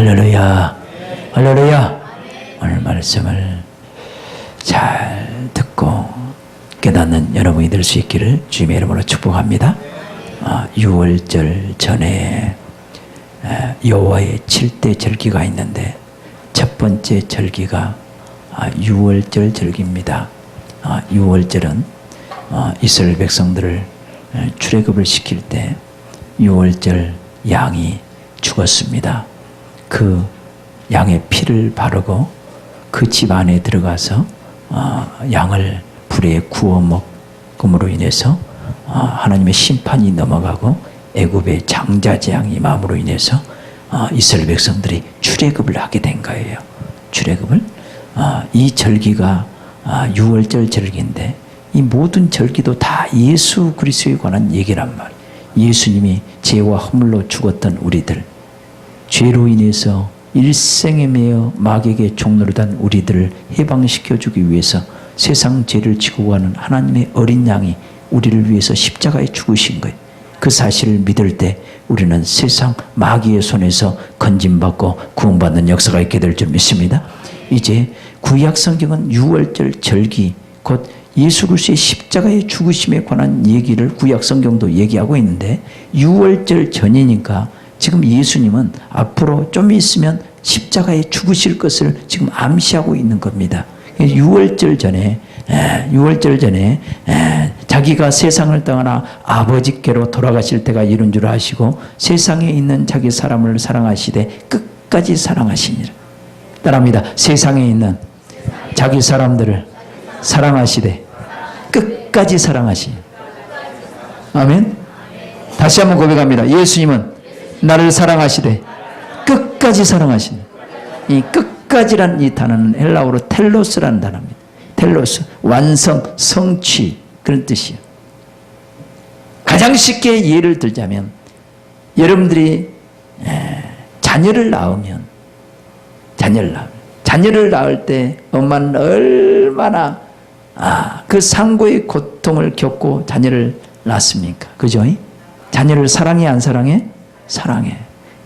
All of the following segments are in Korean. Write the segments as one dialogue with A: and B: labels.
A: 할렐루야. 할렐루야. 오늘 말씀을 잘 듣고 깨닫는 여러분이 될 수 있기를 주님의 이름으로 축복합니다. 6월절 전에 여호와의 7대 절기가 있는데 첫 번째 절기가 6월절 절기입니다. 6월절은 이스라엘 백성들을 출애굽을 시킬 때 6월절 양이 죽었습니다. 그 양의 피를 바르고 그 집 안에 들어가서 양을 불에 구워 먹음으로 인해서 하나님의 심판이 넘어가고 애굽의 장자재앙이 임함으로 인해서 이스라엘 백성들이 출애굽을 하게 된 거예요. 출애굽을. 이 절기가 6월절 절기인데 이 모든 절기도 다 예수 그리스도에 관한 얘기란 말이에요. 예수님이 죄와 허물로 죽었던 우리들, 죄로 인해서 일생에 매여 마귀에게 종노릇 한 우리들을 해방시켜주기 위해서 세상 죄를 지고 가는 하나님의 어린 양이 우리를 위해서 십자가에 죽으신 거예요. 그 사실을 믿을 때 우리는 세상 마귀의 손에서 건짐받고 구원받는 역사가 있게 될 줄 믿습니다. 이제 구약 성경은 6월절 절기, 곧 예수 그리스도의 십자가의 죽으심에 관한 얘기를 구약 성경도 얘기하고 있는데 6월절 전이니까 지금 예수님은 앞으로 좀 있으면 십자가에 죽으실 것을 지금 암시하고 있는 겁니다. 6월절 전에 자기가 세상을 떠나 아버지께로 돌아가실 때가 이른 줄 아시고 세상에 있는 자기 사람을 사랑하시되 끝까지 사랑하시니라. 따라합니다. 세상에 있는 자기 사람들을 사랑하시되 끝까지 사랑하시니. 아멘. 다시 한번 고백합니다. 예수님은 나를 사랑하시되 끝까지 사랑하시니. 이 끝까지란 이 단어는 헬라어로 텔로스라는 단어입니다. 텔로스, 완성, 성취, 그런 뜻이에요. 가장 쉽게 예를 들자면 여러분들이 자녀를 낳으면 자녀를 낳을 때 엄마는 얼마나 그 상고의 고통을 겪고 자녀를 낳습니까? 그죠? 자녀를 사랑해 안 사랑해? 사랑해.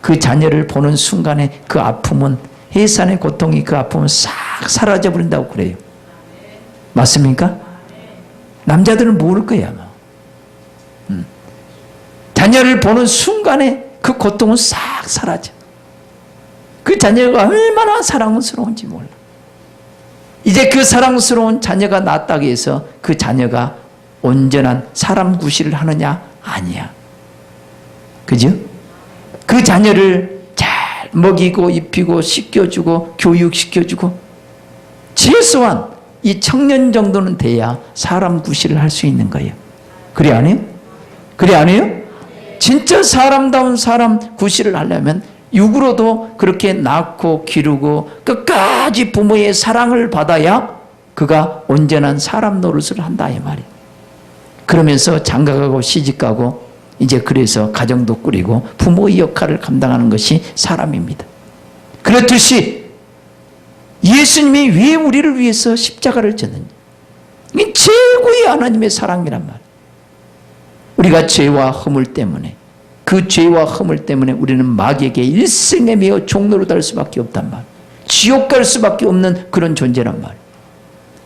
A: 그 자녀를 보는 순간에 그 아픔은, 해산의 고통이, 그 아픔은 싹 사라져 버린다고 그래요. 맞습니까? 남자들은 모를 거예요 아마. 자녀를 보는 순간에 그 고통은 싹 사라져. 그 자녀가 얼마나 사랑스러운지 몰라. 이제 그 사랑스러운 자녀가 낳았다고 해서 그 자녀가 온전한 사람 구실을 하느냐? 아니야. 그죠? 그 자녀를 잘 먹이고 입히고 씻겨주고 교육시켜주고 최소한 이 청년 정도는 돼야 사람 구실을 할 수 있는 거예요. 그래 안 해요? 그래 안 해요? 진짜 사람다운 사람 구실을 하려면 육으로도 그렇게 낳고 기르고 끝까지 부모의 사랑을 받아야 그가 온전한 사람 노릇을 한다 이 말이에요. 그러면서 장가가고 시집가고 이제 그래서 가정도 꾸리고 부모의 역할을 감당하는 것이 사람입니다. 그렇듯이 예수님이 왜 우리를 위해서 십자가를 졌느냐. 이게 최고의 하나님의 사랑이란 말이에요. 우리가 죄와 허물 때문에, 그 죄와 허물 때문에 우리는 마귀에게 일생에 매여 종노릇 할 수밖에 없단 말이에요. 지옥 갈 수밖에 없는 그런 존재란 말이에요.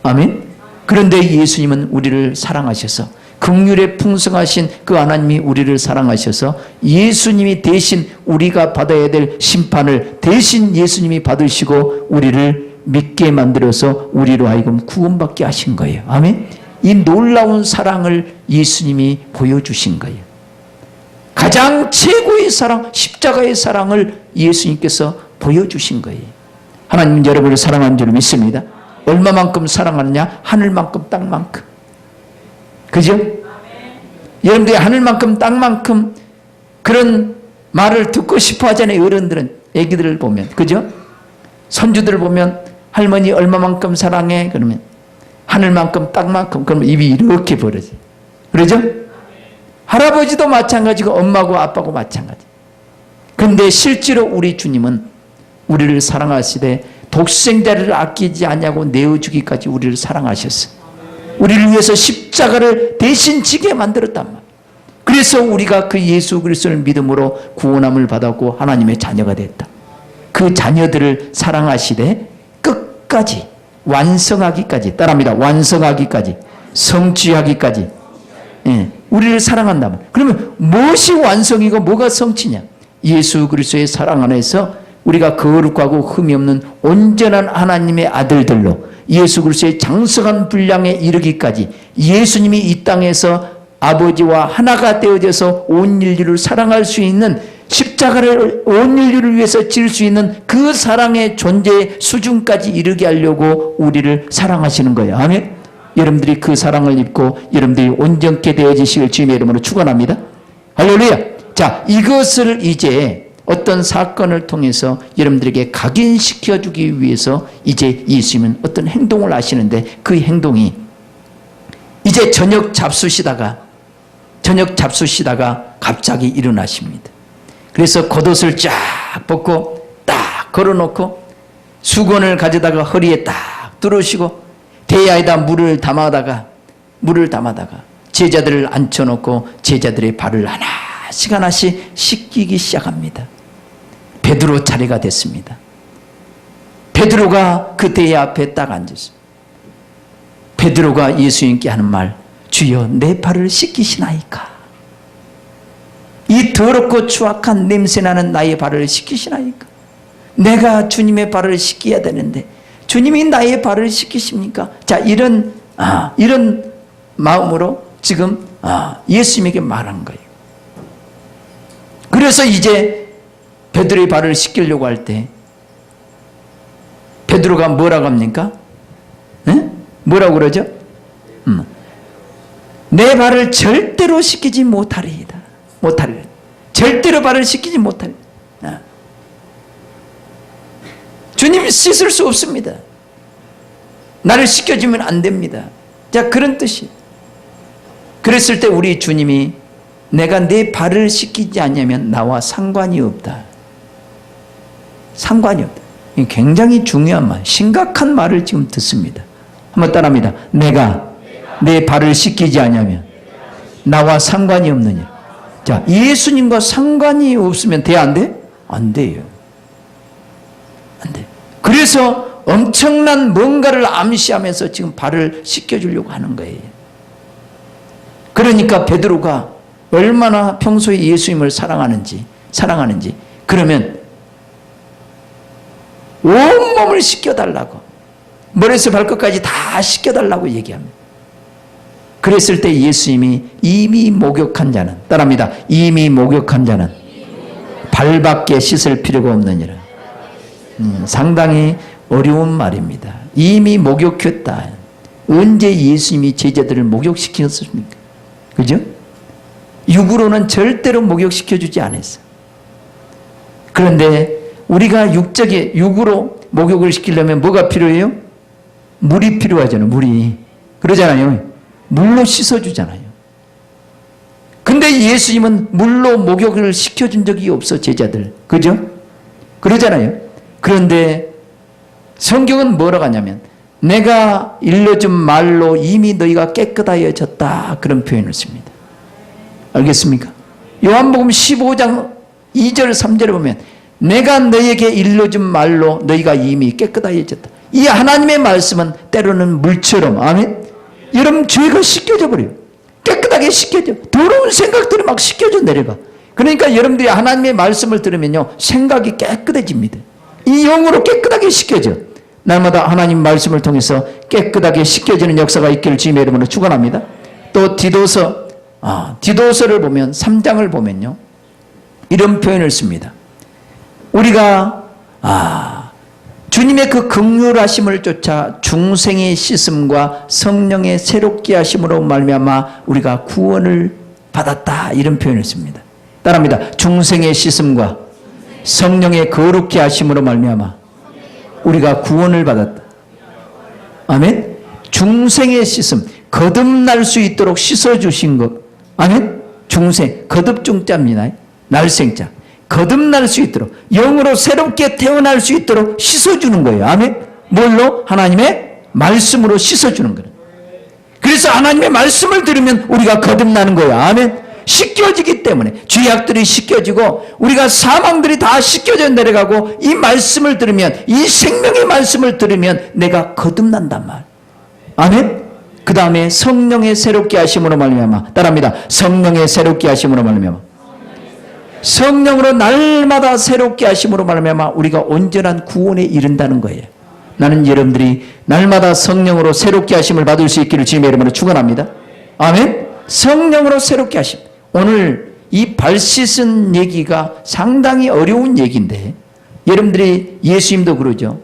A: 아멘. 그런데 예수님은 우리를 사랑하셔서, 긍휼에 풍성하신 그 하나님이 우리를 사랑하셔서 예수님이 대신 우리가 받아야 될 심판을 대신 예수님이 받으시고 우리를 믿게 만들어서 우리로 하여금 구원받게 하신 거예요. 아멘. 이 놀라운 사랑을 예수님이 보여주신 거예요. 가장 최고의 사랑, 십자가의 사랑을 예수님께서 보여주신 거예요. 하나님은 여러분을 사랑하는 줄 믿습니다. 얼마만큼 사랑하느냐? 하늘만큼 땅만큼. 그죠? 여러분들이 하늘만큼 땅만큼 그런 말을 듣고 싶어 하잖아요. 어른들은 애기들을 보면. 그죠? 손주들을 보면 할머니 얼마만큼 사랑해? 그러면 하늘만큼 땅만큼. 그러면 입이 이렇게 벌어져요. 그러죠? 할아버지도 마찬가지고 엄마고 아빠고 마찬가지. 그런데 실제로 우리 주님은 우리를 사랑하시되 독생자를 아끼지 않냐고 내어주기까지 우리를 사랑하셨어요. 우리를 위해서 십자가를 대신 지게 만들었단 말이에요. 그래서 우리가 그 예수 그리스도를 믿음으로 구원함을 받았고 하나님의 자녀가 됐다. 그 그 자녀들을 사랑하시되 끝까지 완성하기까지, 따라합니다. 완성하기까지, 성취하기까지. 예, 우리를 사랑한다면, 그러면 무엇이 완성이고 뭐가 성취냐? 예수 그리스도의 사랑 안에서 우리가 거룩하고 흠이 없는 온전한 하나님의 아들들로 예수 그리스도의 장성한 분량에 이르기까지 예수님이 이 땅에서 아버지와 하나가 되어져서 온 인류를 사랑할 수 있는, 십자가를 온 인류를 위해서 질 수 있는 그 사랑의 존재의 수준까지 이르게 하려고 우리를 사랑하시는 거예요. 아멘. 여러분들이 그 사랑을 입고 여러분들이 온전케 되어지시길 주님의 이름으로 축원합니다. 할렐루야. 자, 이것을 이제 어떤 사건을 통해서 여러분들에게 각인시켜주기 위해서 이제 예수님은 어떤 행동을 하시는데, 그 행동이 이제 저녁 잡수시다가 갑자기 일어나십니다. 그래서 겉옷을 쫙 벗고 딱 걸어놓고 수건을 가져다가 허리에 딱 두르시고 대야에다 물을 담아다가 제자들을 앉혀놓고 제자들의 발을 하나씩 씻기기 시작합니다. 베드로 차례가 됐습니다. 베드로가 그 대야 앞에 딱 앉았어요. 베드로가 예수님께 하는 말, 주여 내 발을 씻기시나이까? 이 더럽고 추악한 냄새나는 나의 발을 씻기시나이까? 내가 주님의 발을 씻겨야 되는데 주님이 나의 발을 씻기십니까? 자, 이런 마음으로 지금 예수님에게 말한 거예요. 그래서 이제 베드로의 발을 씻기려고 할 때 베드로가 뭐라고 합니까? 네? 뭐라고 그러죠? 내 발을 절대로 씻기지 못하리이다. 절대로 발을 씻기지 못하리이다. 주님 씻을 수 없습니다. 나를 씻겨주면 안 됩니다. 자, 그런 뜻이. 그랬을 때 우리 주님이 내가 내 발을 씻기지 않냐면 나와 상관이 없다. 상관이 없다. 굉장히 중요한 말, 심각한 말을 지금 듣습니다. 한번 따라합니다. 내가 내 발을 씻기지 않냐면 나와 상관이 없느냐. 자, 예수님과 상관이 없으면 돼, 안 돼? 안 돼요. 안 돼. 그래서 엄청난 뭔가를 암시하면서 지금 발을 씻겨주려고 하는 거예요. 그러니까 베드로가 얼마나 평소에 예수님을 사랑하는지, 그러면 온몸을 씻겨달라고, 머리에서 발끝까지 다 씻겨달라고 얘기합니다. 그랬을 때 예수님이 이미 목욕한 자는, 따라합니다. 이미 목욕한 자는 발밖에 씻을 필요가 없느니라. 상당히 어려운 말입니다. 이미 목욕했다. 언제 예수님이 제자들을 목욕시켰습니까? 그죠? 육으로는 절대로 목욕시켜주지 않았어요. 그런데 우리가 육으로 목욕을 시키려면 뭐가 필요해요? 물이 필요하잖아요. 물이. 그러잖아요. 물로 씻어주잖아요. 근데 예수님은 물로 목욕을 시켜준 적이 없어, 제자들. 그죠? 그러잖아요. 그런데 성경은 뭐라고 하냐면 내가 일러준 말로 이미 너희가 깨끗하여졌다, 그런 표현을 씁니다. 알겠습니까? 요한복음 15장 2절 3절에 보면 내가 너희에게 일러준 말로 너희가 이미 깨끗하여졌다. 이 하나님의 말씀은 때로는 물처럼, 아멘, 여러분 죄가 씻겨져 버려요. 깨끗하게 씻겨져. 더러운 생각들이 막 씻겨져 내려가. 그러니까 여러분들이 하나님의 말씀을 들으면요, 생각이 깨끗해집니다. 이 영으로 깨끗하게 씻겨져. 날마다 하나님 말씀을 통해서 깨끗하게 씻겨지는 역사가 있기를 주님의 이름으로 축원합니다. 또 디도서를 보면 3장을 보면요, 이런 표현을 씁니다. 우리가 주님의 그 긍휼하심을 쫓아 중생의 씻음과 성령의 새롭게 하심으로 말미암아 우리가 구원을 받았다, 이런 표현을 씁니다. 따라합니다. 중생의 씻음과 성령의 거룩게 하심으로 말미암아 우리가 구원을 받았다. 아멘. 중생의 씻음, 거듭날 수 있도록 씻어주신 것. 아멘. 중생, 거듭중자입니다. 날생자. 거듭날 수 있도록, 영으로 새롭게 태어날 수 있도록 씻어주는 거예요. 아멘. 뭘로? 하나님의 말씀으로 씻어주는 거예요. 그래서 하나님의 말씀을 들으면 우리가 거듭나는 거예요. 아멘. 씻겨지기 때문에 죄악들이 씻겨지고 우리가 사망들이 다 씻겨져 내려가고 이 말씀을 들으면 이 생명의 말씀을 들으면 내가 거듭난단 말. 아멘. 그 다음에 성령의 새롭게 하심으로 말미암아 따라합니다. 성령의 새롭게 하심으로 말미암아 성령으로 날마다 새롭게 하심으로 말미암아 우리가 온전한 구원에 이른다는 거예요. 나는 여러분들이 날마다 성령으로 새롭게 하심을 받을 수 있기를 주님의 이름으로 축원합니다. 아멘. 성령으로 새롭게 하심. 오늘 이 발 씻은 얘기가 상당히 어려운 얘기인데 여러분들이 예수님도 그러죠.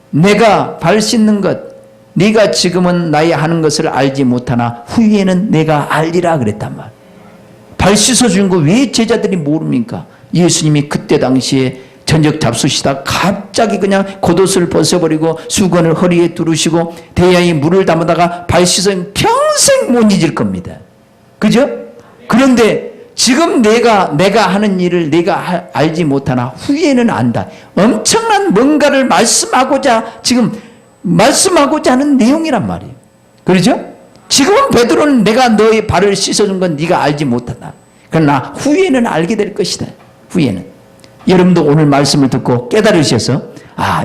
A: 내가 발 씻는 것 네가 지금은 나의 하는 것을 알지 못하나 후에는 내가 알리라 그랬단 말. 발 씻어준 거 왜 제자들이 모릅니까? 예수님이 그때 당시에 저녁 잡수시다 갑자기 그냥 겉옷을 벗어버리고 수건을 허리에 두르시고 대야에 물을 담아다가 발 씻으면 평생 못 잊을 겁니다. 그죠? 그런데 지금 내가 하는 일을 내가 알지 못하나 후에는 안다. 엄청난 뭔가를 말씀하고자 하는 내용이란 말이에요. 그렇죠? 지금은 베드로는 내가 너의 발을 씻어준 건 네가 알지 못한다. 그러나 후에는 알게 될 것이다. 후에는. 여러분도 오늘 말씀을 듣고 깨달으셔서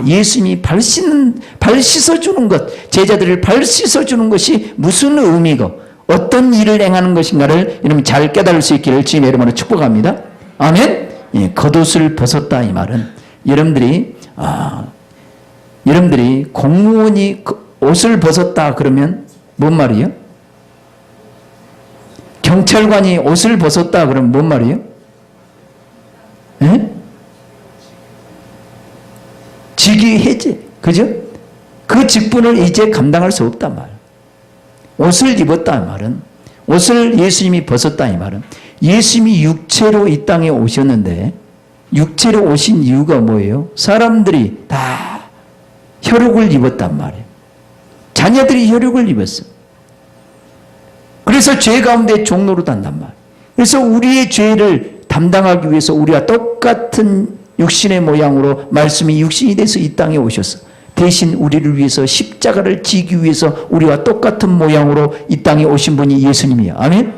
A: 예수님이 발 씻어주는 것, 제자들을 발 씻어주는 것이 무슨 의미고 어떤 일을 행하는 것인가를 여러분 잘 깨달을 수 있기를 주님의 이름으로 축복합니다. 아멘. 예, 겉옷을 벗었다 이 말은 여러분들이 공무원이 옷을 벗었다 그러면 뭔 말이에요? 경찰관이 옷을 벗었다 그러면 뭔 말이에요? 예? 직위 해제. 그죠? 그 직분을 이제 감당할 수 없단 말. 옷을 입었다 말은 옷을 예수님이 벗었다 이 말은 예수님이 육체로 이 땅에 오셨는데 육체로 오신 이유가 뭐예요? 사람들이 다 혈육을 입었단 말이에요. 자녀들이 혈육을 입었어. 그래서 죄 가운데 종로로 단단 말이에요. 그래서 우리의 죄를 담당하기 위해서 우리와 똑같은 육신의 모양으로 말씀이 육신이 돼서 이 땅에 오셨어. 대신 우리를 위해서 십자가를 지기 위해서 우리와 똑같은 모양으로 이 땅에 오신 분이 예수님이야. 아멘.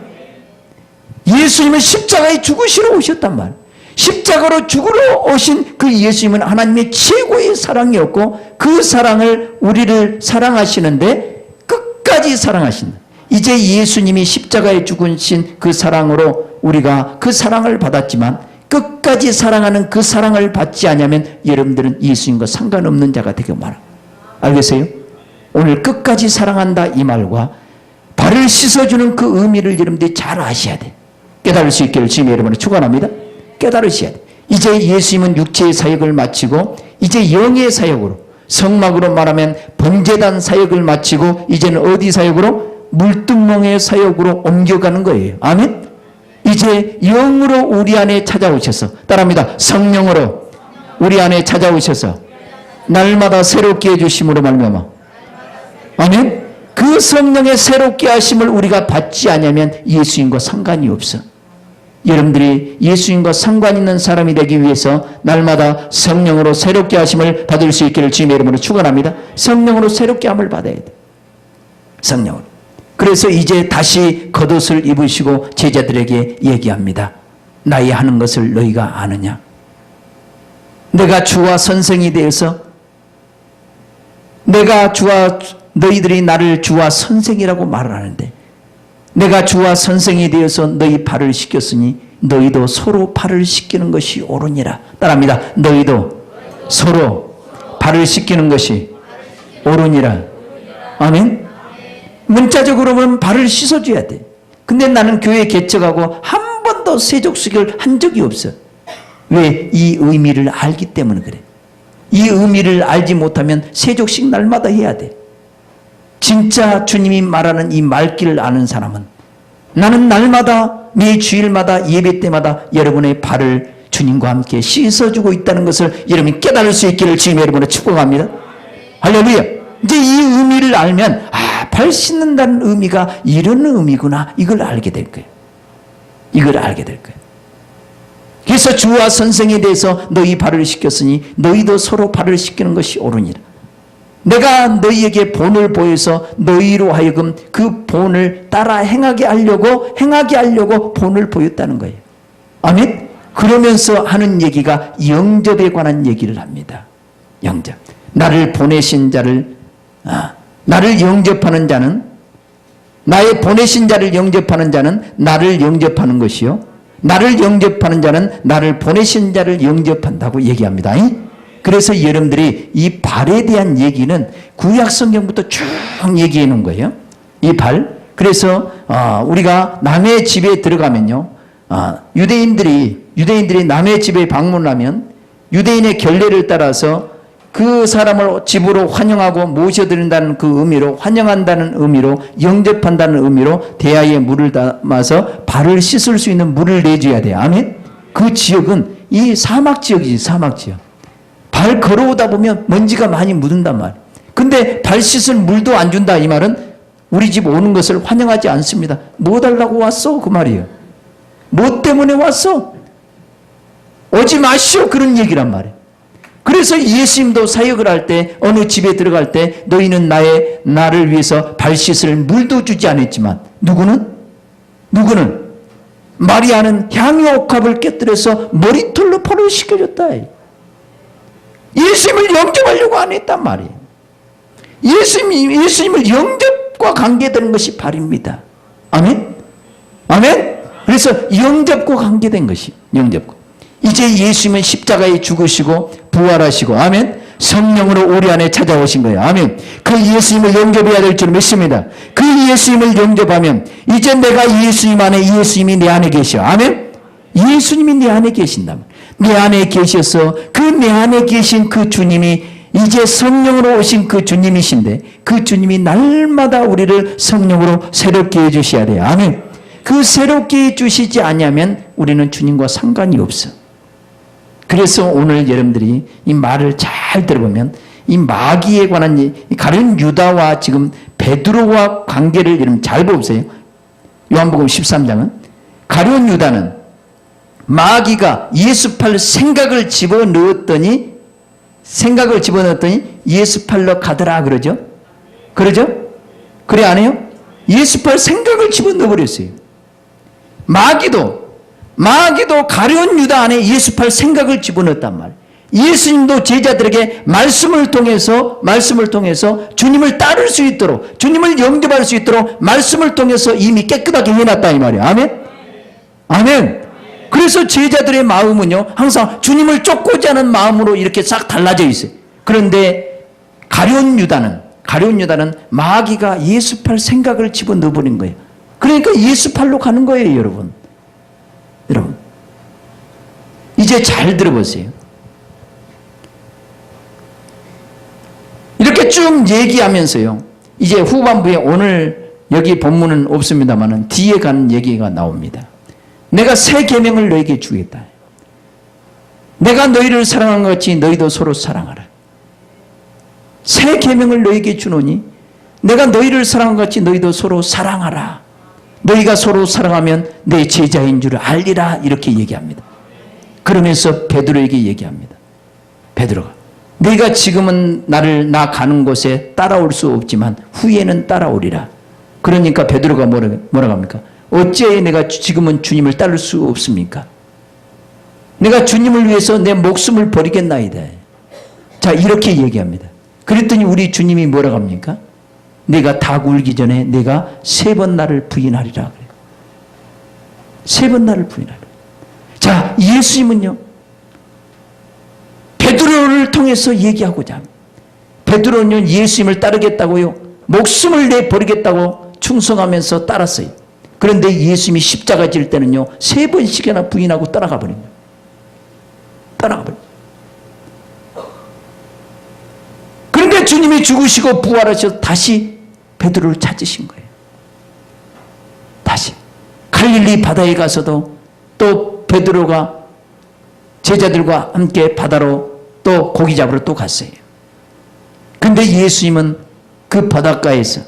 A: 예수님은 십자가에 죽으시러 오셨단 말이에요. 십자가로 죽으러 오신 그 예수님은 하나님의 최고의 사랑이었고 그 사랑을 우리를 사랑하시는데 끝까지 사랑하신다. 이제 예수님이 십자가에 죽으신 그 사랑으로 우리가 그 사랑을 받았지만 끝까지 사랑하는 그 사랑을 받지 않으면 여러분들은 예수님과 상관없는 자가 되게 말합니다. 알겠어요? 오늘 끝까지 사랑한다 이 말과 발을 씻어주는 그 의미를 여러분들이 잘 아셔야 돼. 깨달을 수 있기를 주님의 이름으로 축원합니다. 깨달으셔야 돼. 이제 예수님은 육체의 사역을 마치고 이제 영의 사역으로 성막으로 말하면 번제단 사역을 마치고 이제는 어디 사역으로? 물두멍의 사역으로 옮겨가는 거예요. 아멘. 이제 영으로 우리 안에 찾아오셔서 따라합니다. 성령으로 우리 안에 찾아오셔서 날마다 새롭게 해주심으로 말미암아 아멘. 그 성령의 새롭게 하심을 우리가 받지 않으면 예수님과 상관이 없어. 여러분들이 예수님과 상관 있는 사람이 되기 위해서 날마다 성령으로 새롭게 하심을 받을 수 있기를 주님의 이름으로 축원합니다. 성령으로 새롭게 함을 받아야 돼. 성령으로. 그래서 이제 다시 겉옷을 입으시고 제자들에게 얘기합니다. 나의 하는 것을 너희가 아느냐? 내가 주와 선생이 되어서 너희들이 나를 주와 선생이라고 말을 하는데 내가 주와 선생이 되어서 너희 발을 씻겼으니 너희도 서로 발을 씻기는 것이 옳으니라. 따라합니다. 너희도 서로 발을 씻기는 것이 옳으니라. 아멘. 문자적으로 보면 발을 씻어줘야 돼. 근데 나는 교회 개척하고 한 번도 세족수결 한 적이 없어. 왜? 이 의미를 알기 때문에 그래. 이 의미를 알지 못하면 세족식 날마다 해야 돼. 진짜 주님이 말하는 이 말귀를 아는 사람은 나는 날마다 매 주일마다 예배 때마다 여러분의 발을 주님과 함께 씻어주고 있다는 것을 여러분이 깨달을 수 있기를 주님의 여러분을 축복합니다. 할렐루야. 이제 이 의미를 알면 발 씻는다는 의미가 이런 의미구나. 이걸 알게 될 거예요. 이걸 알게 될 거예요. 그래서 주와 선생에 대해서 너희 발을 씻겼으니 너희도 서로 발을 씻기는 것이 옳으니라. 내가 너희에게 본을 보여서 너희로 하여금 그 본을 따라 행하게 하려고 본을 보였다는 거예요. 아멘? 그러면서 하는 얘기가 영접에 관한 얘기를 합니다. 영접. 나를 보내신 자를, 나를 영접하는 자는, 나의 보내신 자를 영접하는 자는 나를 영접하는 것이요, 나를 영접하는 자는 나를 보내신 자를 영접한다고 얘기합니다. 그래서 여러분들이 이 발에 대한 얘기는 구약 성경부터 쭉 얘기해 놓은 거예요. 이 발. 그래서 우리가 남의 집에 들어가면요, 유대인들이 남의 집에 방문하면 유대인의 결례를 따라서 그 사람을 집으로 환영하고 모셔드린다는 그 의미로, 환영한다는 의미로, 영접한다는 의미로 대야에 물을 담아서 발을 씻을 수 있는 물을 내줘야 돼요. 아멘? 그 지역은 이 사막 지역이지, 사막 지역. 발 걸어오다 보면 먼지가 많이 묻은단 말이에요. 근데 발 씻을 물도 안 준다, 이 말은 우리 집 오는 것을 환영하지 않습니다. 뭐 달라고 왔어? 그 말이에요. 뭐 때문에 왔어? 오지 마시오, 그런 얘기란 말이에요. 그래서 예수님도 사역을 할 때, 어느 집에 들어갈 때 너희는 나를 위해서 발 씻을 물도 주지 않았지만, 누구는 마리아는 향유옥합을 깨뜨려서 머리털로 발을 씻겨줬다. 예수님을 영접하려고 안 했단 말이에요. 예수님을 영접과 관계되는 것이 발입니다. 아멘? 아멘? 그래서 영접과 관계된 것이, 영접과. 이제 예수님은 십자가에 죽으시고 부활하시고, 아멘, 성령으로 우리 안에 찾아오신 거예요. 아멘. 그 예수님을 영접해야 될 줄 믿습니다. 그 예수님을 영접하면 이제 내가 예수님 안에, 예수님이 내 안에 계셔. 아멘. 예수님이 내 안에 계신다면, 내 안에 계셔서 그 내 안에 계신 그 주님이 이제 성령으로 오신 그 주님이신데, 그 주님이 날마다 우리를 성령으로 새롭게 해주셔야 돼요. 아멘. 그 새롭게 해주시지 않으면 우리는 주님과 상관이 없어. 그래서 오늘 여러분들이 이 말을 잘 들어보면 이 마귀에 관한, 가룟 유다와 지금 베드로와 관계를 여러분 잘 보세요. 요한복음 13장은 가룟 유다는 마귀가 예수 팔 생각을 집어넣었더니 예수 팔러 가더라 그러죠? 그러죠? 그래 안 해요? 예수 팔 생각을 집어넣어버렸어요. 마귀도 가룟 유다 안에 예수 팔 생각을 집어넣었단 말이에요. 예수님도 제자들에게 말씀을 통해서 주님을 따를 수 있도록, 주님을 영접할 수 있도록 말씀을 통해서 이미 깨끗하게 해놨다 이 말이에요. 아멘? 아멘. 그래서 제자들의 마음은요, 항상 주님을 쫓고자 하는 마음으로 이렇게 싹 달라져 있어요. 그런데 가룟 유다는 마귀가 예수 팔 생각을 집어넣어버린 거예요. 그러니까 예수 팔로 가는 거예요, 여러분. 이제 잘 들어보세요. 이렇게 쭉 얘기하면서요, 이제 후반부에 오늘 여기 본문은 없습니다만 뒤에 가는 얘기가 나옵니다. 내가 새 계명을 너에게 주겠다. 내가 너희를 사랑한 것 같이 너희도 서로 사랑하라. 새 계명을 너에게 주노니 내가 너희를 사랑한 것 같이 너희도 서로 사랑하라. 너희가 서로 사랑하면 내 제자인 줄 알리라. 이렇게 얘기합니다. 그러면서 베드로에게 얘기합니다. 베드로가, 네가 지금은 나 가는 곳에 따라올 수 없지만 후에는 따라오리라. 그러니까 베드로가 뭐라고 합니까? 어찌해 내가 지금은 주님을 따를 수 없습니까? 내가 주님을 위해서 내 목숨을 버리겠나이다. 자, 이렇게 얘기합니다. 그랬더니 우리 주님이 뭐라고 합니까? 내가 닭 울기 전에 내가 3번 나를 부인하리라. 그래요. 3번 나를 부인하리라. 자, 예수님은요, 베드로를 통해서 얘기하고자 합니다. 베드로는 예수님을 따르겠다고요, 목숨을 내버리겠다고 충성하면서 따랐어요. 그런데 예수님이 십자가 질 때는요, 3번씩이나 부인하고 따라가 버린 거예요. 따라가 버린 거예요. 그런데 주님이 죽으시고 부활하셔서 다시 베드로를 찾으신 거예요. 다시 갈릴리 바다에 가서도 또 베드로가 제자들과 함께 바다로 또 고기 잡으러 또 갔어요. 근데 예수님은 그 바닷가에서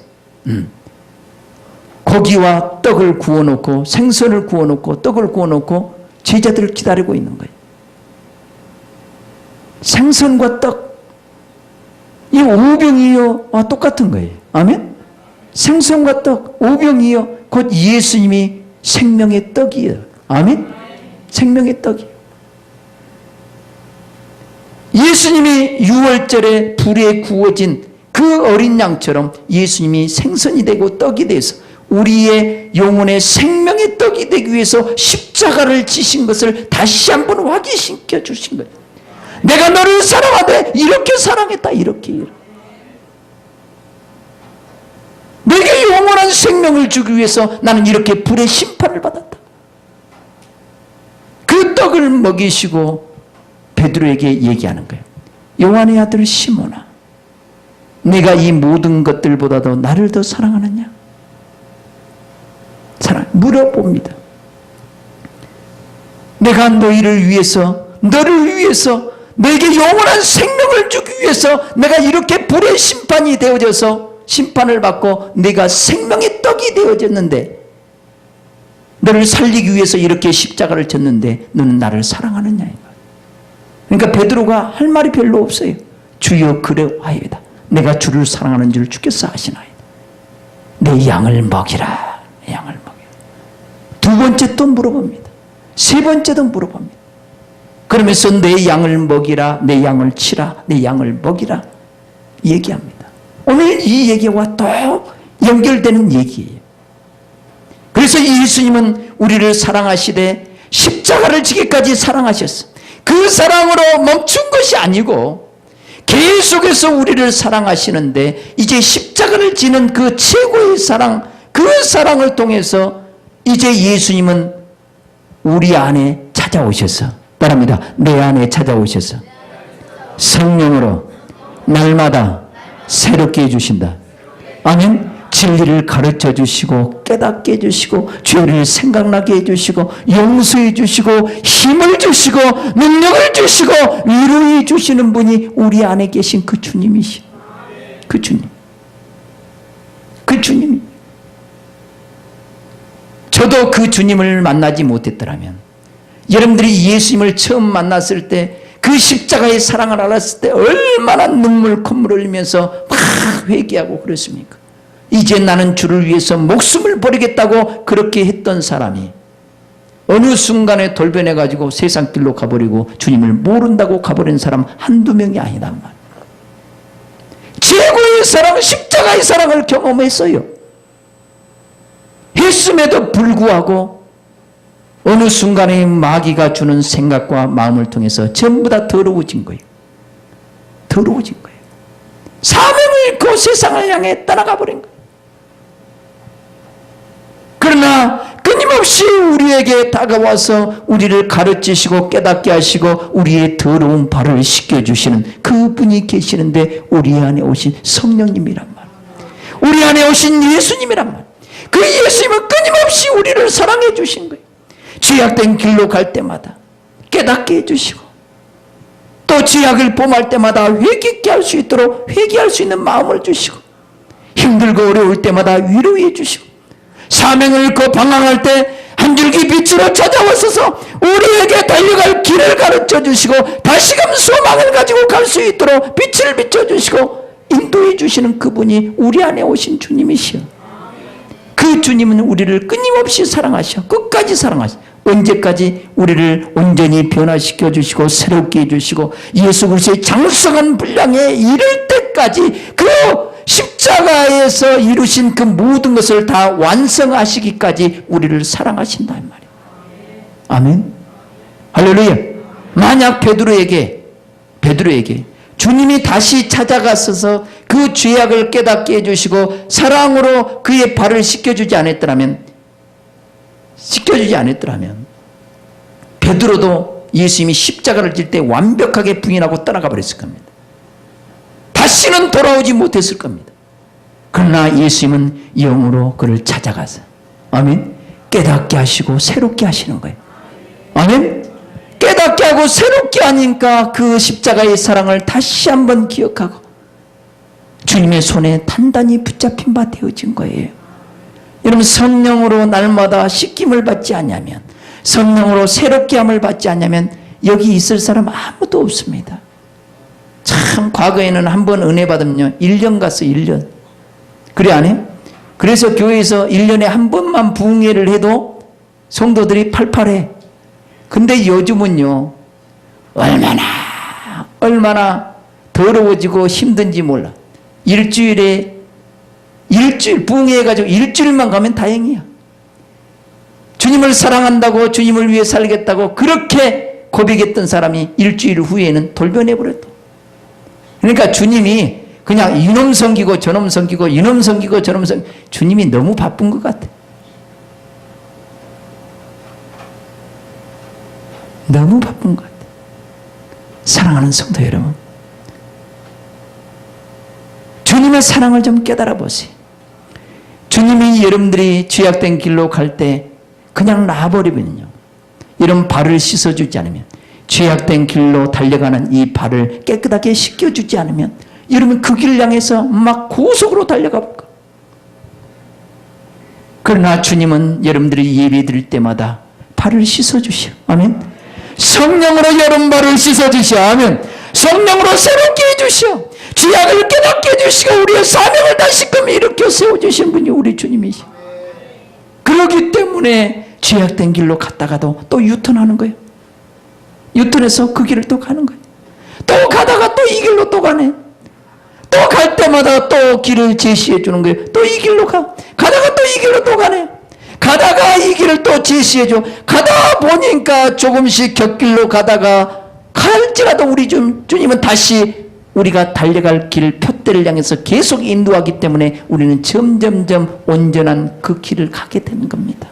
A: 고기와 떡을 구워놓고, 생선을 구워놓고 떡을 구워놓고 제자들을 기다리고 있는 거예요. 생선과 떡, 이 오병이어 똑같은 거예요. 아멘. 생선과 떡, 오병이어 곧 예수님이 생명의 떡이에요. 아멘. 생명의 떡이에요. 예수님이 6월절에 불에 구워진 그 어린 양처럼 예수님이 생선이 되고 떡이 돼서 우리의 영혼의 생명의 떡이 되기 위해서 십자가를 지신 것을 다시 한번 확인시켜 주신 거예요. 내가 너를 사랑하되 이렇게 사랑했다. 이렇게. 내게 영원한 생명을 주기 위해서 나는 이렇게 불의 심판을 받았다. 그 떡을 먹이시고 베드로에게 얘기하는 거예요. 요한의 아들 시몬아, 내가 이 모든 것들보다도 나를 더 사랑하느냐? 물어봅니다. 내가 너희를 위해서, 너를 위해서, 너에게 영원한 생명을 주기 위해서 내가 이렇게 불의 심판이 되어져서 심판을 받고 내가 생명의 떡이 되어졌는데, 너를 살리기 위해서 이렇게 십자가를 졌는데 너는 나를 사랑하느냐? 그러니까 베드로가 할 말이 별로 없어요. 주여 그러하이다. 내가 주를 사랑하는 줄 주께서 아시나이다. 내 양을 먹이라. 내 양을 먹이라. 두 번째 또 물어봅니다. 세 번째도 물어봅니다. 그러면서 내 양을 먹이라, 내 양을 치라, 내 양을 먹이라 얘기합니다. 오늘 이 얘기와 또 연결되는 얘기예요. 그래서 예수님은 우리를 사랑하시되 십자가를 지기까지 사랑하셨어. 그 사랑으로 멈춘 것이 아니고 계속해서 우리를 사랑하시는데, 이제 십자가를 지는 그 최고의 사랑, 그 사랑을 통해서 이제 예수님은 우리 안에 찾아오셔서, 따라합니다. 내 안에 찾아오셔서 성령으로 날마다 새롭게 해주신다. 아멘. 진리를 가르쳐 주시고 깨닫게 해주시고 죄를 생각나게 해주시고 용서해 주시고 힘을 주시고 능력을 주시고 위로해 주시는 분이 우리 안에 계신 그 주님이시. 그 주님. 그 주님이. 저도 그 주님을 만나지 못했더라면, 여러분들이 예수님을 처음 만났을 때 그 십자가의 사랑을 알았을 때 얼마나 눈물 콧물 흘리면서 막 회개하고 그랬습니까? 이제 나는 주를 위해서 목숨을 버리겠다고 그렇게 했던 사람이 어느 순간에 돌변해가지고 세상 길로 가버리고 주님을 모른다고 가버린 사람 한두 명이 아니단 말이에요. 최고의 사랑, 십자가의 사랑을 경험했어요. 했음에도 불구하고 어느 순간에 마귀가 주는 생각과 마음을 통해서 전부 다 더러워진 거예요. 더러워진 거예요. 사명을 잃고 세상을 향해 떠나가 버린 거예요. 그러나 끊임없이 우리에게 다가와서 우리를 가르치시고 깨닫게 하시고 우리의 더러운 발을 씻겨주시는 그분이 계시는데, 우리 안에 오신 성령님이란 말, 우리 안에 오신 예수님이란 말, 그 예수님은 끊임없이 우리를 사랑해 주신 거예요. 죄악된 길로 갈 때마다 깨닫게 해주시고, 또 죄악을 범할 때마다 회개케 할 수 있도록 회개할 수 있는 마음을 주시고, 힘들고 어려울 때마다 위로해 주시고, 사명을 잃고 방황할 때 한 줄기 빛으로 찾아와서 우리에게 달려갈 길을 가르쳐 주시고 다시금 소망을 가지고 갈 수 있도록 빛을 비춰주시고 인도해 주시는 그분이 우리 안에 오신 주님이시여. 그 주님은 우리를 끊임없이 사랑하셔. 끝까지 사랑하셔. 언제까지? 우리를 온전히 변화시켜 주시고 새롭게 해주시고 예수 그리스도의 장성한 분량에 이를 때까지 그 십자가에서 이루신 그 모든 것을 다 완성하시기까지 우리를 사랑하신다 이 말이에요. 아멘. 할렐루야. 만약 베드로에게 주님이 다시 찾아가셔서 그 죄악을 깨닫게 해주시고 사랑으로 그의 발을 씻겨주지 않았더라면 베드로도 예수님이 십자가를 질 때 완벽하게 부인하고 떠나가 버렸을 겁니다. 다시는 돌아오지 못했을 겁니다. 그러나 예수님은 영으로 그를 찾아가서 아멘, 깨닫게 하시고 새롭게 하시는 거예요. 아멘. 깨닫게 하고 새롭게 하니까 그 십자가의 사랑을 다시 한번 기억하고 주님의 손에 단단히 붙잡힌 바 되어진 거예요. 여러분, 성령으로 날마다 씻김을 받지 않으면, 성령으로 새롭게 함을 받지 않으면 여기 있을 사람 아무도 없습니다. 참 과거에는 한 번 은혜 받으면요 1년 갔어 1년. 그래 안 해요? 그래서 교회에서 1년에 한 번만 부흥회를 해도 성도들이 팔팔해. 근데 요즘은요 얼마나 더러워지고 힘든지 몰라. 일주일 부흥회 해가지고 일주일만 가면 다행이야. 주님을 사랑한다고 주님을 위해 살겠다고 그렇게 고백했던 사람이 일주일 후에는 돌변해버렸다. 그러니까 주님이 그냥 이놈 섬기고 저놈 섬기고 이놈 섬기고 저놈 섬기고 주님이 너무 바쁜 것 같아. 너무 바쁜 것 같아. 사랑하는 성도 여러분, 주님의 사랑을 좀 깨달아 보세요. 주님이 여러분들이 죄악된 길로 갈 때 그냥 놔버리면요 이런 발을 씻어주지 않으면, 죄악된 길로 달려가는 이 발을 깨끗하게 씻겨주지 않으면 여러분 그 길 향해서 막 고속으로 달려가 볼까. 그러나 주님은 여러분들이 예배 드릴 때마다 발을 씻어주셔. 아멘. 성령으로 여러분 발을 씻어주셔. 아멘. 성령으로 새롭게 해주셔. 죄악을 깨닫게 해주시고 우리의 사명을 다시금 일으켜 세워주신 분이 우리 주님이시오. 그렇기 때문에 죄악된 길로 갔다가도 또 유턴하는 거예요. 유턴해서 그 길을 또 가는 거예요. 또 가다가 또 이 길로 또 가네. 또 갈 때마다 또 길을 제시해 주는 거예요. 또 이 길로 가. 가다가 또 이 길로 또 가네. 가다가 이 길을 또 제시해 줘. 가다 보니까 조금씩 곁길로 가다가 갈지라도 우리 주님은 다시 우리가 달려갈 길 푯대를 향해서 계속 인도하기 때문에 우리는 점점점 온전한 그 길을 가게 되는 겁니다.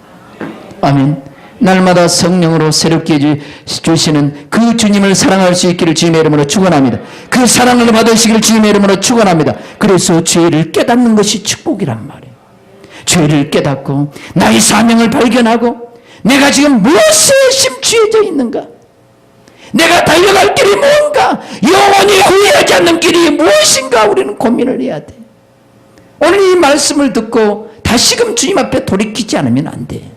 A: 아멘. 날마다 성령으로 새롭게 해주시는 그 주님을 사랑할 수 있기를 주님의 이름으로 축원합니다. 그 사랑을 받으시기를 주님의 이름으로 축원합니다. 그래서 죄를 깨닫는 것이 축복이란 말이에요. 죄를 깨닫고 나의 사명을 발견하고 내가 지금 무엇에 심취해져 있는가, 내가 달려갈 길이 뭔가, 영원히 후회하지 않는 길이 무엇인가 우리는 고민을 해야 돼. 오늘 이 말씀을 듣고 다시금 주님 앞에 돌이키지 않으면 안 돼.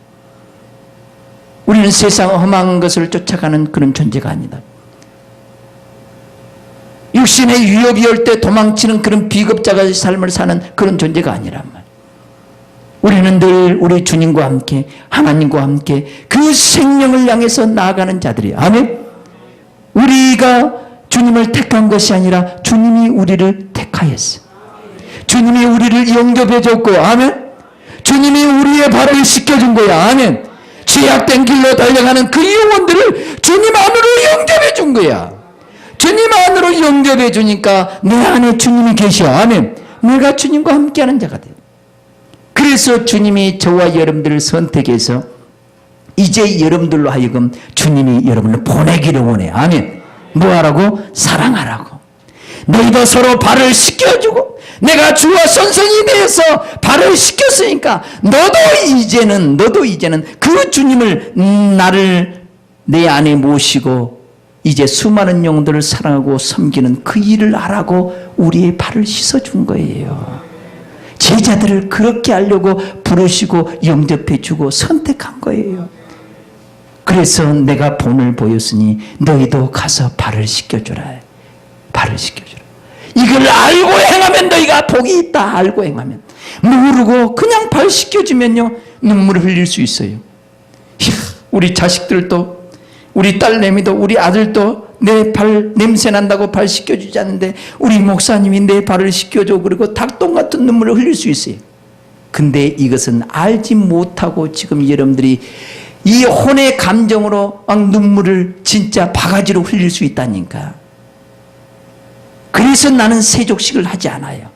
A: 우리는 세상 험한 것을 쫓아가는 그런 존재가 아니다. 육신의 유혹이 올 때 도망치는 그런 비겁자의 삶을 사는 그런 존재가 아니란 말이야. 우리는 늘 우리 주님과 함께 하나님과 함께 그 생명을 향해서 나아가는 자들이야. 아멘. 우리가 주님을 택한 것이 아니라 주님이 우리를 택하였어. 주님이 우리를 영접해 줬고, 아멘. 주님이 우리의 발을 씻겨준 거야. 아멘. 죄악된 길로 달려가는 그 영혼들을 주님 안으로 영접해 준 거야. 주님 안으로 영접해 주니까 내 안에 주님이 계셔. 아멘. 내가 주님과 함께하는 자가 돼. 그래서 주님이 저와 여러분들을 선택해서 이제 여러분들로 하여금 주님이 여러분을 보내기를 원해. 아멘. 뭐하라고? 사랑하라고. 너희도 서로 발을 씻겨주고 내가 주와 선생이 되어서 발을 씻겼으니까 너도 이제는 그 주님을 나를 내 안에 모시고 이제 수많은 영혼들을 사랑하고 섬기는 그 일을 하라고 우리의 발을 씻어준 거예요. 제자들을 그렇게 하려고 부르시고 영접해주고 선택한 거예요. 그래서 내가 본을 보였으니 너희도 가서 발을 씻겨주라. 발을 씻겨주라. 이걸 알고 행하면 너희가 복이 있다. 알고 행하면. 모르고 그냥 발 씻겨주면요 눈물을 흘릴 수 있어요. 우리 자식들도, 우리 딸내미도, 우리 아들도 내 발 냄새 난다고 발 씻겨주지 않는데 우리 목사님이 내 발을 씻겨줘 그리고 닭똥 같은 눈물을 흘릴 수 있어요. 근데 이것은 알지 못하고 지금 여러분들이 이 혼의 감정으로 막 눈물을 진짜 바가지로 흘릴 수 있다니까. 그래서 나는 세족식을 하지 않아요.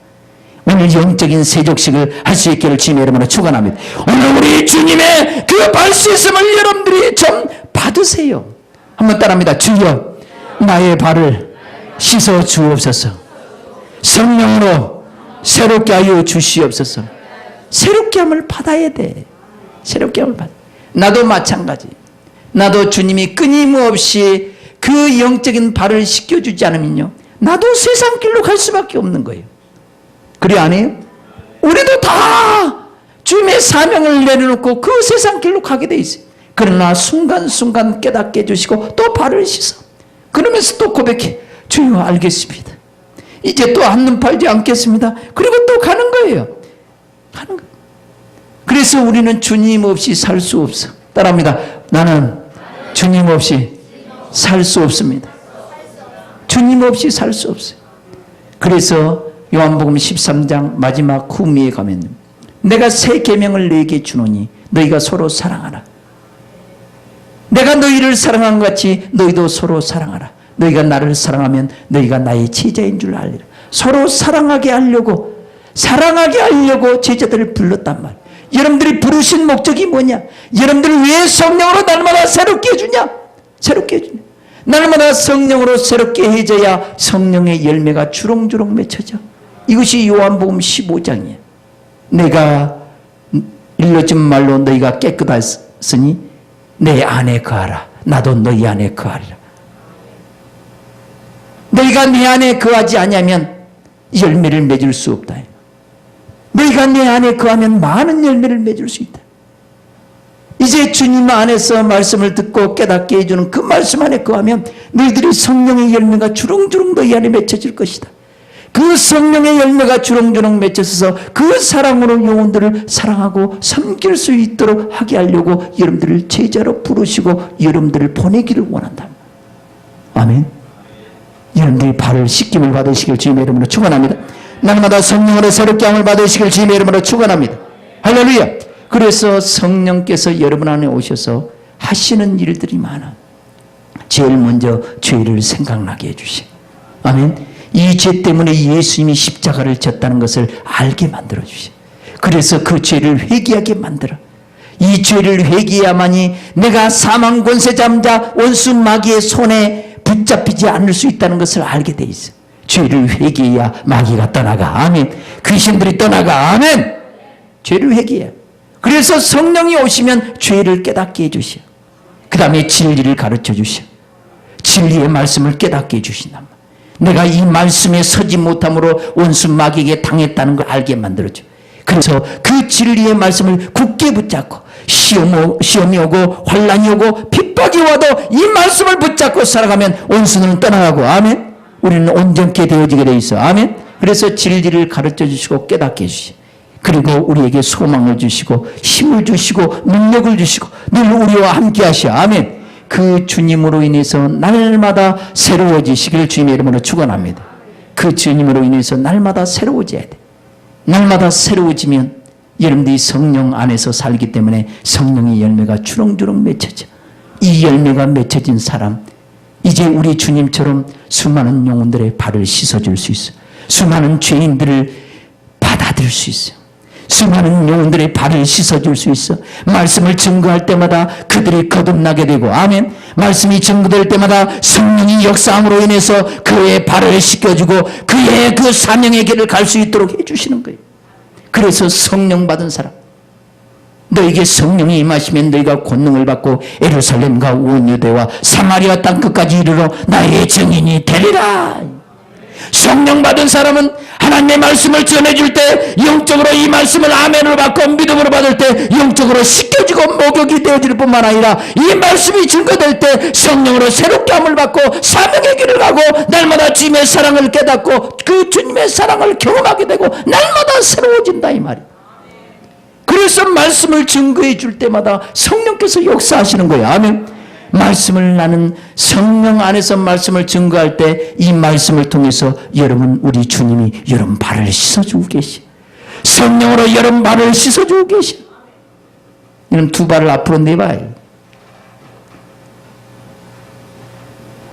A: 오늘 영적인 세족식을 할 수 있기를 주님의 이름으로 축원합니다. 오늘 우리 주님의 그 발 씻음을 여러분들이 좀 받으세요. 한번 따라합니다. 주여 나의 발을 씻어 주옵소서. 성령으로 새롭게 하여 주시옵소서. 새롭게 함을 받아야 돼. 새롭게 함을 받아. 나도 마찬가지. 나도 주님이 끊임없이 그 영적인 발을 씻겨주지 않으면요 나도 세상 길로 갈 수밖에 없는 거예요. 그래 안 해요? 우리도 다 주님의 사명을 내려놓고 그 세상 길로 가게 돼 있어요. 그러나 순간순간 깨닫게 해주시고 또 발을 씻어. 그러면서 또 고백해. 주여 알겠습니다. 이제 또 한눈 팔지 않겠습니다. 그리고 또 가는 거예요. 가는 거예요. 그래서 우리는 주님 없이 살 수 없어. 따라합니다. 나는 주님 없이 살 수 없습니다. 주님 없이 살 수 없어요. 그래서 요한복음 13장 마지막 후미에 가면 내가 새 계명을 너희에게 주노니 너희가 서로 사랑하라. 내가 너희를 사랑한 것 같이 너희도 서로 사랑하라. 너희가 나를 사랑하면 너희가 나의 제자인 줄 알리라. 서로 사랑하게 하려고 제자들을 불렀단 말이에요. 여러분들이 부르신 목적이 뭐냐? 여러분들을 왜 성령으로 날마다 새롭게 해주냐? 새롭게 해주냐? 날마다 성령으로 새롭게 해줘야 성령의 열매가 주렁주렁 맺혀져. 이것이 요한복음 15장이에요. 내가 일러준 말로 너희가 깨끗하였으니 내 안에 거하라. 나도 너희 안에 거하리라. 너희가 내 안에 거하지 않으면 열매를 맺을 수 없다. 너희가 내 안에 거하면 많은 열매를 맺을 수 있다. 이제 주님 안에서 말씀을 듣고 깨닫게 해주는 그 말씀 안에 거하면 너희들이 성령의 열매가 주렁주렁 너희 안에 맺혀질 것이다. 그 성령의 열매가 주렁주렁 맺혀서 그 사랑으로 영혼들을 사랑하고 섬길 수 있도록 하게 하려고 여러분들을 제자로 부르시고 여러분들을 보내기를 원한다. 아멘. 여러분들이 발을 씻김을 받으시길 주님의 이름으로 축원합니다. 날마다 성령으로 새롭게 함을 받으시길 주님의 이름으로 축원합니다. 할렐루야. 그래서 성령께서 여러분 안에 오셔서 하시는 일들이 많아. 제일 먼저 죄를 생각나게 해주시고, 아멘. 이 죄 때문에 예수님이 십자가를 졌다는 것을 알게 만들어 주시고, 그래서 그 죄를 회개하게 만들어. 이 죄를 회개해야만이 내가 사망 권세 잠자 원수 마귀의 손에 붙잡히지 않을 수 있다는 것을 알게 돼 있어. 죄를 회개해야 마귀가 떠나가. 아멘. 귀신들이 떠나가. 아멘. 죄를 회개해야. 그래서 성령이 오시면 죄를 깨닫게 해주시오. 그 다음에 진리를 가르쳐 주시오. 진리의 말씀을 깨닫게 해주신단 말이야. 내가 이 말씀에 서지 못함으로 원수 마귀에게 당했다는 걸 알게 만들어줘. 그래서 그 진리의 말씀을 굳게 붙잡고 시험이 오고 환난이 오고 핍박이 와도 이 말씀을 붙잡고 살아가면 원수는 떠나가고. 아멘. 우리는 온전케 되어지게 돼 있어. 아멘. 그래서 진리를 가르쳐 주시고 깨닫게 해주시오. 그리고 우리에게 소망을 주시고 힘을 주시고 능력을 주시고 늘 우리와 함께 하시오. 아멘. 그 주님으로 인해서 날마다 새로워지시길 주님의 이름으로 축원합니다. 그 주님으로 인해서 날마다 새로워져야 돼. 날마다 새로워지면 여러분들이 성령 안에서 살기 때문에 성령의 열매가 주렁주렁 맺혀져. 이 열매가 맺혀진 사람, 이제 우리 주님처럼 수많은 영혼들의 발을 씻어줄 수 있어. 수많은 죄인들을 받아들일 수 있어. 수많은 영혼들의 발을 씻어줄 수 있어. 말씀을 증거할 때마다 그들이 거듭나게 되고, 아멘. 말씀이 증거될 때마다 성령이 역사함으로 인해서 그의 발을 씻겨주고 그의 그 사명의 길을 갈 수 있도록 해주시는 거예요. 그래서 성령 받은 사람, 너에게 성령이 임하시면 너희가 권능을 받고 예루살렘과 온 유대와 사마리아 땅 끝까지 이르러 나의 증인이 되리라. 성령 받은 사람은 하나님의 말씀을 전해줄 때 영적으로 이 말씀을 아멘으로 받고 믿음으로 받을 때 영적으로 씻겨지고 목욕이 되어질 뿐만 아니라 이 말씀이 증거될 때 성령으로 새롭게 함을 받고 사명의 길을 가고 날마다 주님의 사랑을 깨닫고 그 주님의 사랑을 경험하게 되고 날마다 새로워진다 이 말이에요. 그래서 말씀을 증거해 줄 때마다 성령께서 역사하시는 거예요. 아멘. 말씀을 나는 성령 안에서 말씀을 증거할 때 이 말씀을 통해서 여러분, 우리 주님이 여러분 발을 씻어주고 계시. 성령으로 여러분 발을 씻어주고 계시. 여러분 두 발을 앞으로 내봐요.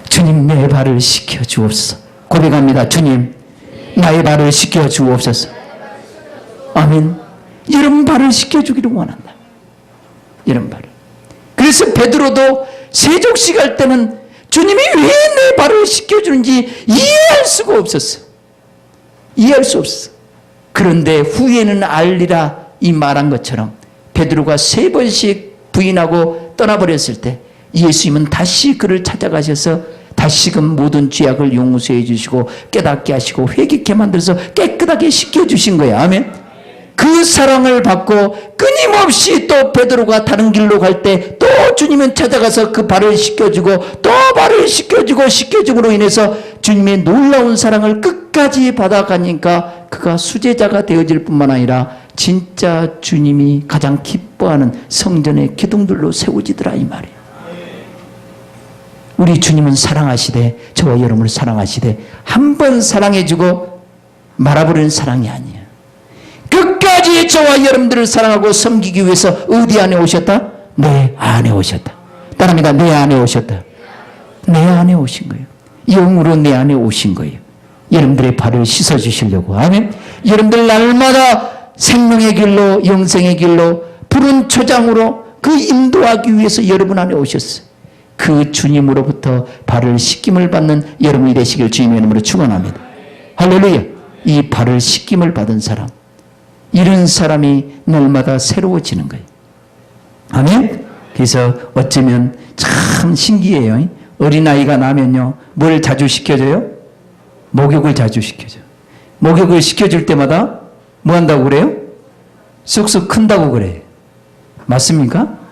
A: 주님 내 발을 씻겨주옵소서. 고백합니다. 주님 나의 발을 씻겨주옵소서. 아멘. 여러분 발을 씻겨주기를 원한다. 여러분 발을. 그래서 베드로도 세족식 할 때는 주님이 왜 내 발을 씻겨주는지 이해할 수가 없었어. 이해할 수 없어. 그런데 후에는 알리라 이 말한 것처럼 베드로가 3번씩 부인하고 떠나버렸을 때 예수님은 다시 그를 찾아가셔서 다시금 모든 죄악을 용서해 주시고 깨닫게 하시고 회개케 만들어서 깨끗하게 씻겨주신 거예요. 아멘. 그 사랑을 받고 끊임없이 또 베드로가 다른 길로 갈 때 또 주님은 찾아가서 그 발을 씻겨주고 또 발을 씻겨주고 씻겨줌으로 인해서 주님의 놀라운 사랑을 끝까지 받아가니까 그가 수제자가 되어질 뿐만 아니라 진짜 주님이 가장 기뻐하는 성전의 기둥들로 세워지더라 이 말이에요. 우리 주님은 사랑하시되 저와 여러분을 사랑하시되 한 번 사랑해주고 말아버리는 사랑이 아니에요. 끝까지 저와 여러분들을 사랑하고 섬기기 위해서 어디 안에 오셨다? 내 안에 오셨다. 따라합니다. 내 안에 오셨다. 내 안에 오신 거예요. 영으로 내 안에 오신 거예요. 여러분들의 발을 씻어주시려고. 아멘. 여러분들 날마다 생명의 길로 영생의 길로 푸른 초장으로 그 인도하기 위해서 여러분 안에 오셨어요. 그 주님으로부터 발을 씻김을 받는 여러분이 되시길 주님의 이름으로 축원합니다. 할렐루야. 이 발을 씻김을 받은 사람, 이런 사람이 날마다 새로워지는 거예요. 아멘. 그래서 어쩌면 참 신기해요. 어린아이가 나면요 뭘 자주 시켜줘요? 목욕을 자주 시켜줘요. 목욕을 시켜줄 때마다 뭐 한다고 그래요? 쑥쑥 큰다고 그래요. 맞습니까?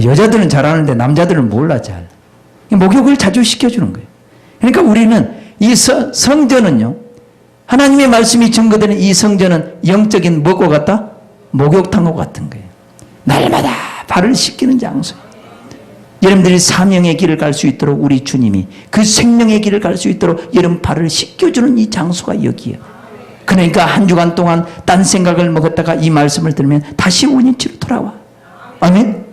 A: 여자들은 잘하는데 남자들은 몰라 잘. 목욕을 자주 시켜주는 거예요. 그러니까 우리는 이 성전은요, 하나님의 말씀이 증거되는 이 성전은 영적인 뭐고 같다? 목욕탕과 같은 거예요. 날마다 발을 씻기는 장소예요. 여러분들이 사명의 길을 갈 수 있도록 우리 주님이 그 생명의 길을 갈 수 있도록 여러분 발을 씻겨주는 이 장소가 여기예요. 그러니까 한 주간 동안 딴 생각을 먹었다가 이 말씀을 들으면 다시 원인치로 돌아와. 아멘?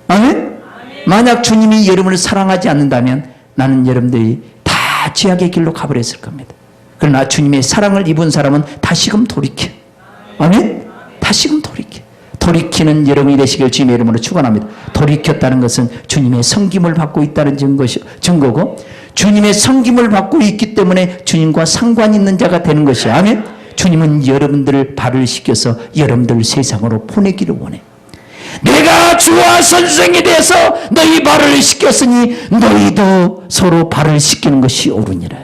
A: 아멘? 만약 주님이 여러분을 사랑하지 않는다면 나는 여러분들이 다 죄악의 길로 가버렸을 겁니다. 그러나 주님의 사랑을 입은 사람은 다시금 돌이켜. 아멘? 다시금 돌이켜. 돌이키는 여러분이 되시길 주님의 이름으로 축원합니다. 돌이켰다는 것은 주님의 섬김을 받고 있다는 증거고, 주님의 섬김을 받고 있기 때문에 주님과 상관 있는 자가 되는 것이. 아멘. 주님은 여러분들을 발을 씻겨서 여러분들을 세상으로 보내기를 원해. 내가 주와 선생이 돼서 너희 발을 씻겼으니 너희도 서로 발을 씻기는 것이 옳으니라.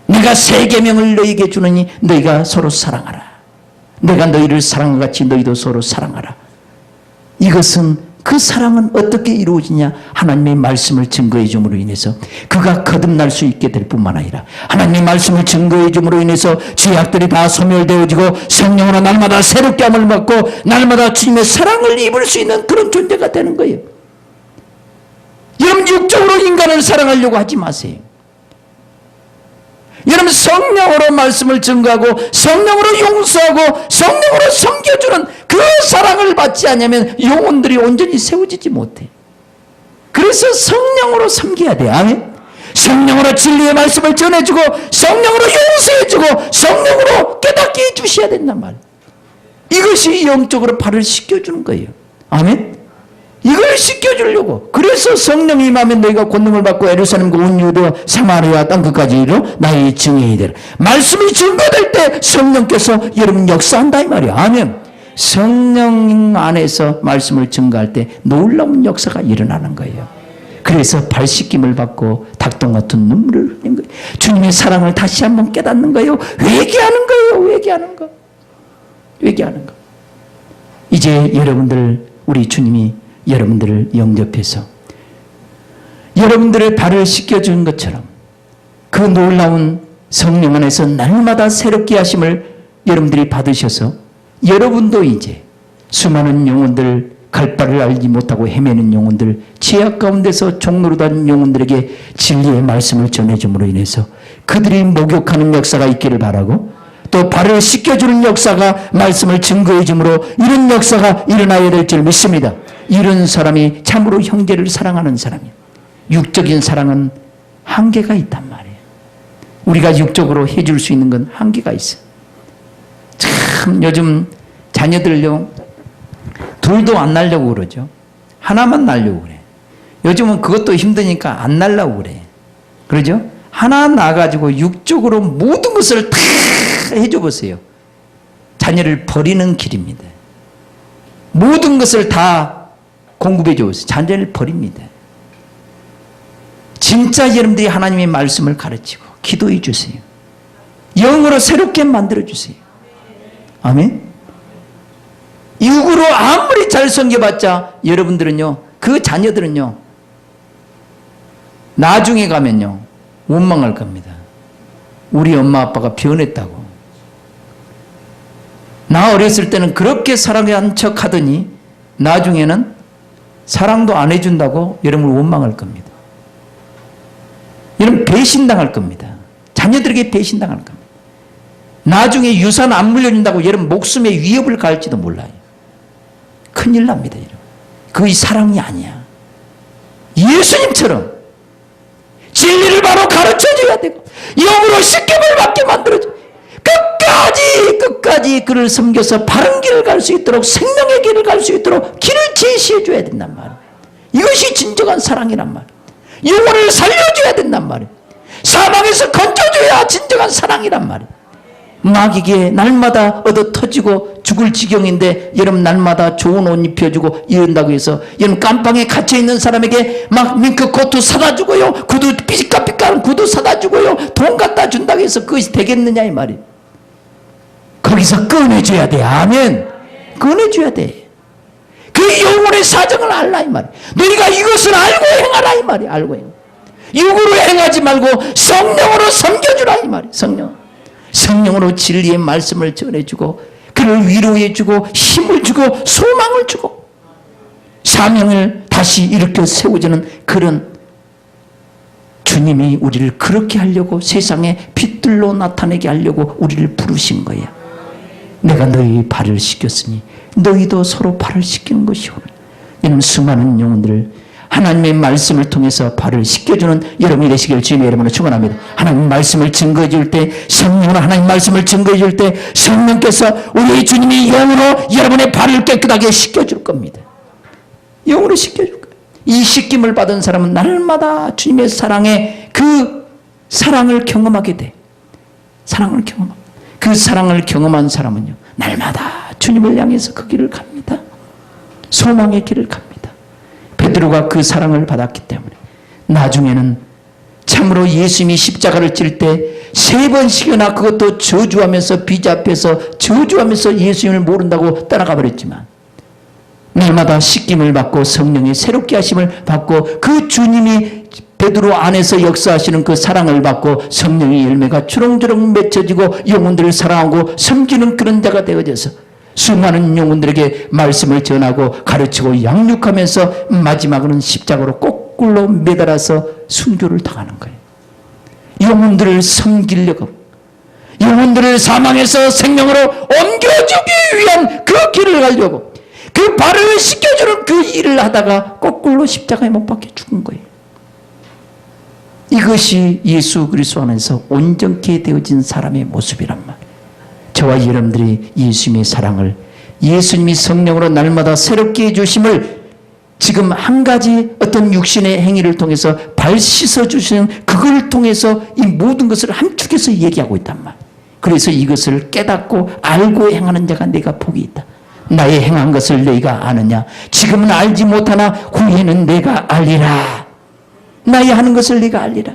A: 내가 새 계명을 너희에게 주느니 너희가 서로 사랑하라. 내가 너희를 사랑한 같이 너희도 서로 사랑하라. 이것은, 그 사랑은 어떻게 이루어지냐? 하나님의 말씀을 증거해 줌으로 인해서 그가 거듭날 수 있게 될 뿐만 아니라 하나님의 말씀을 증거해 줌으로 인해서 죄악들이 다 소멸되어지고 성령으로 날마다 새롭게 함을 받고 날마다 주님의 사랑을 입을 수 있는 그런 존재가 되는 거예요. 여러분 육적으로 인간을 사랑하려고 하지 마세요. 여러분 성령으로 말씀을 증거하고 성령으로 용서하고 성령으로 섬겨주는 그 사랑을 받지 않으면 영혼들이 온전히 세워지지 못해. 그래서 성령으로 섬겨야 돼. 아멘. 성령으로 진리의 말씀을 전해주고 성령으로 용서해주고 성령으로 깨닫게 해주셔야 된단 말이에요. 이것이 영적으로 발을 씻겨주는 거예요. 아멘. 이걸 씻겨주려고. 그래서 성령이 임하면 너희가 권능을 받고 예루살렘과 온 유대 사마리아 땅끝까지 이르러 나의 증인이 되라. 말씀이 증거될 때 성령께서 여러분 역사한다 이 말이야. 아멘. 성령 안에서 말씀을 증거할 때 놀라운 역사가 일어나는 거예요. 그래서 발 씻김을 받고 닭똥 같은 눈물을 흘린 거예요. 주님의 사랑을 다시 한번 깨닫는 거예요. 회개하는 거예요. 회개하는 거. 회개하는 거. 이제 여러분들, 우리 주님이 여러분들을 영접해서 여러분들의 발을 씻겨준 것처럼 그 놀라운 성령 안에서 날마다 새롭게 하심을 여러분들이 받으셔서 여러분도 이제 수많은 영혼들, 갈 바를 알지 못하고 헤매는 영혼들, 죄악 가운데서 종로로 다니는 영혼들에게 진리의 말씀을 전해줌으로 인해서 그들이 목욕하는 역사가 있기를 바라고, 또 발을 씻겨주는 역사가 말씀을 증거해 줌으로 이런 역사가 일어나야 될 줄 믿습니다. 이런 사람이 참으로 형제를 사랑하는 사람이에요. 육적인 사랑은 한계가 있단 말이에요. 우리가 육적으로 해줄 수 있는 건 한계가 있어요. 참 요즘 자녀들요, 둘도 안 낳으려고 그러죠. 하나만 낳으려고 그래. 요즘은 그것도 힘드니까 안 낳으려고 그래. 그러죠? 하나 낳아가지고 육적으로 모든 것을 다 해줘 보세요. 자녀를 버리는 길입니다. 모든 것을 다 공급해 줘 보세요. 자녀를 버립니다. 진짜 여러분들이 하나님의 말씀을 가르치고 기도해 주세요. 영으로 새롭게 만들어 주세요. 아멘. 육으로 아무리 잘 섬겨봤자 여러분들은요, 그 자녀들은요, 나중에 가면요 원망할 겁니다. 우리 엄마 아빠가 변했다고. 나 어렸을 때는 그렇게 사랑한 척 하더니 나중에는 사랑도 안 해준다고 여러분 원망할 겁니다. 여러분 배신당할 겁니다. 자녀들에게 배신당할 겁니다. 나중에 유산 안 물려준다고 여러분 목숨에 위협을 가할지도 몰라요. 큰일 납니다. 여러분. 그게 사랑이 아니야. 예수님처럼 진리를 바로 가르쳐줘야 되고 영으로 십계명을 받게 만들어줘. 끝까지 그를 섬겨서 바른 길을 갈 수 있도록 생명의 길을 갈 수 있도록 길을 제시해 줘야 된단 말이에요. 이것이 진정한 사랑이란 말이에요. 영혼을 살려줘야 된단 말이에요. 사망에서 건져줘야 진정한 사랑이란 말이에요. 마귀에게 날마다 얻어 터지고 죽을 지경인데 여러분 날마다 좋은 옷 입혀주고 이런다고 해서 여러분 깜빵에 갇혀있는 사람에게 막 밍크 코트 사다 주고요, 구두 삐까삐까한 구두 사다 주고요, 돈 갖다 준다고 해서 그것이 되겠느냐 이 말이에요. 거기서 꺼내줘야 돼. 아멘. 꺼내줘야 돼. 그 영혼의 사정을 알라 이 말이에요. 너희가 이것을 알고 행하라 이 말이에요. 알고 행하. 육으로 행하지 말고 성령으로 섬겨주라 이 말이에요. 성령으로 진리의 말씀을 전해주고 그를 위로해주고 힘을 주고 소망을 주고 사명을 다시 일으켜 세워주는 그런 주님이 우리를 그렇게 하려고 세상에 빛들로 나타내게 하려고 우리를 부르신 거야. 내가 너희 발을 씻겼으니 너희도 서로 발을 씻기는 것이오. 이런 수많은 영혼들을 하나님의 말씀을 통해서 발을 씻겨주는 여러분이 되시길 주님의 이름으로 축원합니다. 하나님 말씀을 증거해 줄 때, 성령으로 하나님 말씀을 증거해 줄 때 성령께서 우리 주님이 영으로 여러분의 발을 깨끗하게 씻겨줄 겁니다. 영으로 씻겨줄 거예요. 이 씻김을 받은 사람은 날마다 주님의 사랑에 그 사랑을 경험하게 돼. 사랑을 경험하고 그 사랑을 경험한 사람은요 날마다 주님을 향해서 그 길을 갑니다. 소망의 길을 갑니다. 베드로가 그 사랑을 받았기 때문에 나중에는 참으로 예수님이 십자가를 질 때 3번씩이나 그것도 저주하면서 비잡혀서 저주하면서 예수님을 모른다고 따라가 버렸지만 날마다 씻김을 받고 성령의 새롭게 하심을 받고 그 주님이 베드로 안에서 역사하시는 그 사랑을 받고 성령의 열매가 주렁주렁 맺혀지고 영혼들을 사랑하고 섬기는 그런 자가 되어져서 수많은 영혼들에게 말씀을 전하고 가르치고 양육하면서 마지막으로는 십자가로 거꾸로 매달아서 순교를 당하는 거예요. 영혼들을 섬기려고 영혼들을 사망에서 생명으로 옮겨주기 위한 그 길을 가려고 그 발을 씻겨주는 그 일을 하다가 거꾸로 십자가에 못 박혀 죽은 거예요. 이것이 예수 그리스도 안에서 온전케 되어진 사람의 모습이란 말이에요. 저와 여러분들이 예수님의 사랑을 예수님이 성령으로 날마다 새롭게 해주심을 지금 한 가지 어떤 육신의 행위를 통해서 발 씻어주시는 그걸 통해서 이 모든 것을 함축해서 얘기하고 있단 말이에요. 그래서 이것을 깨닫고 알고 행하는 자가 내가 복이 있다. 나의 행한 것을 너희가 아느냐. 지금은 알지 못하나 후에는 내가 알리라. 나의 하는 것을 네가 알리라.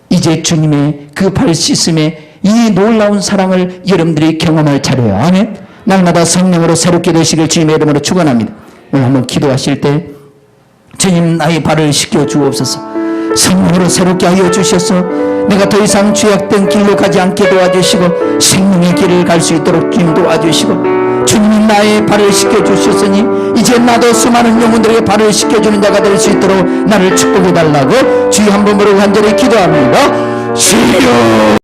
A: 이제 주님의 그 발 씻음에 이 놀라운 사랑을 여러분들이 경험할 차례예요. 아멘. 날마다 성령으로 새롭게 되시길 주님의 이름으로 축원합니다. 오늘 한번 기도하실 때 주님 나의 발을 씻겨 주옵소서. 성령으로 새롭게 하여 주셔서 내가 더 이상 죄악된 길로 가지 않게 도와주시고 생명의 길을 갈 수 있도록 주님 도와주시고 주님이 나의 발을 씻겨 주셨으니 이제 나도 수많은 영혼들에게 발을 씻겨주는 자가 될 수 있도록 나를 축복해 달라고 주여 한 번으로 간절히 기도합니다. 주여